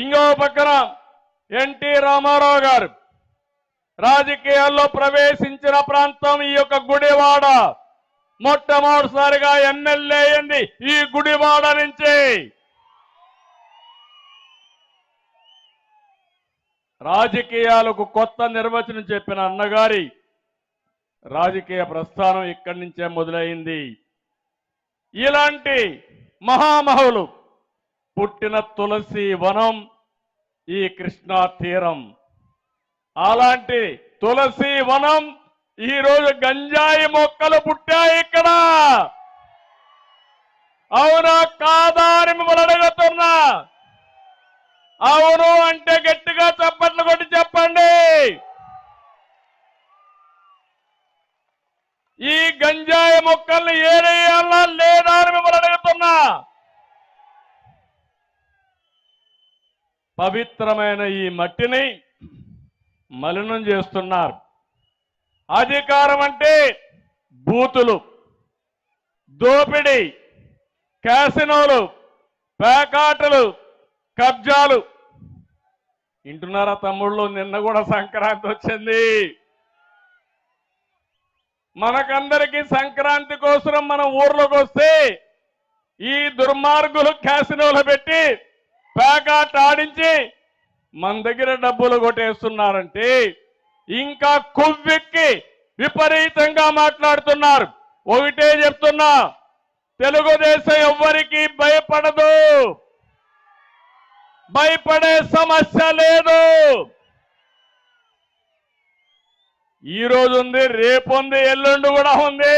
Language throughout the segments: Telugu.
ఇంకో పక్కన ఎన్టీ రామారావు గారు రాజకీయాల్లో ప్రవేశించిన ప్రాంతం ఈ యొక్క గుడివాడ. మొట్టమొదటిసారిగా ఎమ్మెల్యే అయింది ఈ గుడివాడ నుంచి. రాజకీయాలకు కొత్త నిర్వచనం చెప్పిన అన్నగారి రాజకీయ ప్రస్థానం ఇక్కడి నుంచే మొదలైంది. ఇలాంటి మహామహులు పుట్టిన తులసి వనం ఈ కృష్ణా తీరం. అలాంటి తులసి వనం ఈరోజు గంజాయి మొక్కలు పుట్టాయి ఇక్కడ. అవునా కాదా అని మిమ్మల్ని అడుగుతున్నా. అవును అంటే గట్టిగా చప్పట్లు కొట్టి చెప్పండి. ఈ గంజాయి మొక్కల్ని ఏరేయాలా లేదా అని మిమ్మల్ని అడుగుతున్నా. పవిత్రమైన ఈ మట్టిని మలినం చేస్తున్నారు. అధికారం అంటే బూతులు, దోపిడీ, క్యాసినోలు, పేకాటలు, కబ్జాలు. వింటున్నారా తమ్ముళ్ళు? నిన్న కూడా సంక్రాంతి వచ్చింది. మనకందరికీ సంక్రాంతి కోసం మనం ఊర్లోకి వస్తే ఈ దుర్మార్గులు క్యాసినోలు పెట్టి పేకాట ఆడించి మన దగ్గర డబ్బులు కొట్టేస్తున్నారంటే ఇంకా కొవ్వెక్కి విపరీతంగా మాట్లాడుతున్నారు. ఒకటే చెప్తున్నా, తెలుగుదేశం ఎవ్వరికీ భయపడదు. భయపడే సమస్య లేదు. ఈ రోజు ఉంది, రేపు ఉంది, ఎల్లుండి కూడా ఉంది.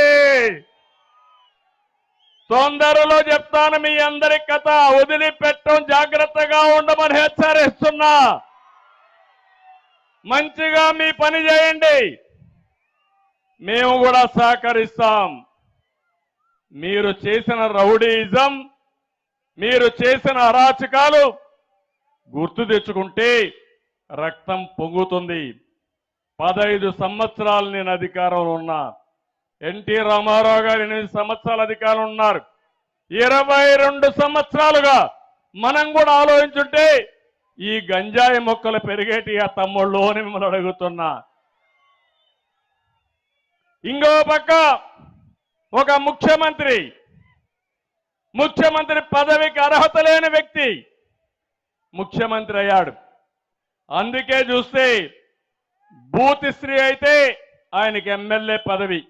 తొందరలో చెప్తాను మీ అందరి కథ. వదిలిపెట్టం, జాగ్రత్తగా ఉండమని హెచ్చరిస్తున్నా. మంచిగా మీ పని చేయండి, మేము కూడా సహకరిస్తాం. మీరు చేసిన రౌడీయిజం, మీరు చేసిన అరాచకాలు గుర్తు తెచ్చుకుంటే రక్తం పొంగుతుంది. 15 సంవత్సరాలు నేను అధికారంలో ఉన్నా. ఎన్టీ రామారావు గారు 8 సంవత్సరాల అధికారం ఉన్నారు. 22 సంవత్సరాలుగా మనం కూడా ఆలోచించుంటే ఈ గంజాయి మొక్కలు పెరిగేటి ఆ తమ్ముళ్ళు అని మిమ్మల్ని అడుగుతున్నా. ఇంకో పక్క ఒక ముఖ్యమంత్రి పదవికి అర్హత లేని వ్యక్తి ముఖ్యమంత్రి అయ్యాడు. అందుకే చూస్తే బూతిశ్రీ అయితే ఆయనకి ఎమ్మెల్యే పదవి,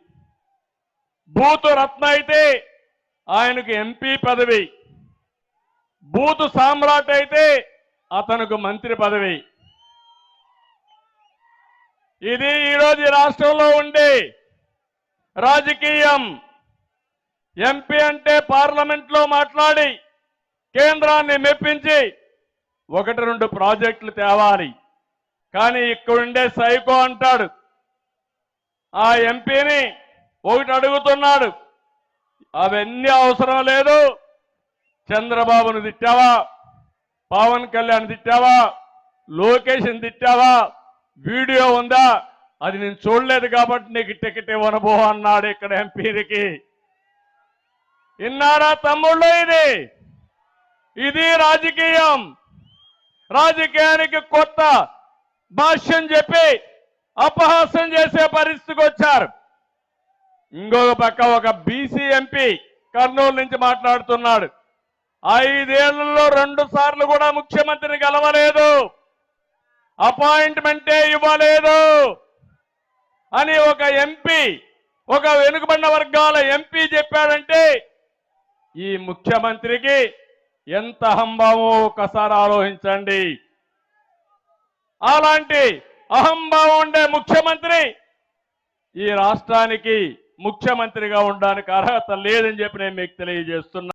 బూతు రత్న అయితే ఆయనకు ఎంపీ పదవి, బూతు సామ్రాట్ అయితే అతనికి మంత్రి పదవి. ఇది ఈరోజు రాష్ట్రంలో ఉండే రాజకీయం. ఎంపీ అంటే పార్లమెంట్లో మాట్లాడి కేంద్రాన్ని మెప్పించి 1-2 ప్రాజెక్టులు తేవాలి. కానీ ఇక్కడుండే సైకో అంటాడు, ఆ ఎంపీని ఒకటి అడుగుతున్నాడు, అవన్నీ అవసరం లేదు. చంద్రబాబును తిట్టావా, పవన్ కళ్యాణ్ తిట్టావా, లోకేష్ని తిట్టావా, వీడియో ఉందా? అది నేను చూడలేదు కాబట్టి నీకు టికెట్ ఇవ్వనబో అన్నాడు ఇక్కడ ఎంపీకి. విన్నారా తమ్ముళ్ళు? ఇది రాజకీయం. రాజకీయానికి కొత్త భాష్యం చెప్పి అపహాస్యం చేసే పరిస్థితికి వచ్చారు. ఇంకొక పక్క ఒక బీసీ ఎంపీ కర్నూలు నుంచి మాట్లాడుతున్నాడు. 5 ఏళ్లలో 2 సార్లు కూడా ముఖ్యమంత్రిని గెలవలేదు, అపాయింట్మెంటే ఇవ్వలేదు అని ఒక ఎంపీ, ఒక వెనుకబడిన వర్గాల ఎంపీ చెప్పాడంటే ఈ ముఖ్యమంత్రికి ఎంత అహంభావమో ఒకసారి ఆలోచించండి. అలాంటి అహంభావం ఉండే ముఖ్యమంత్రి ఈ రాష్ట్రానికి ముఖ్యమంత్రిగా ఉండడానికి అర్హత లేదని చెప్పి నేను మీకు తెలియజేస్తున్నా.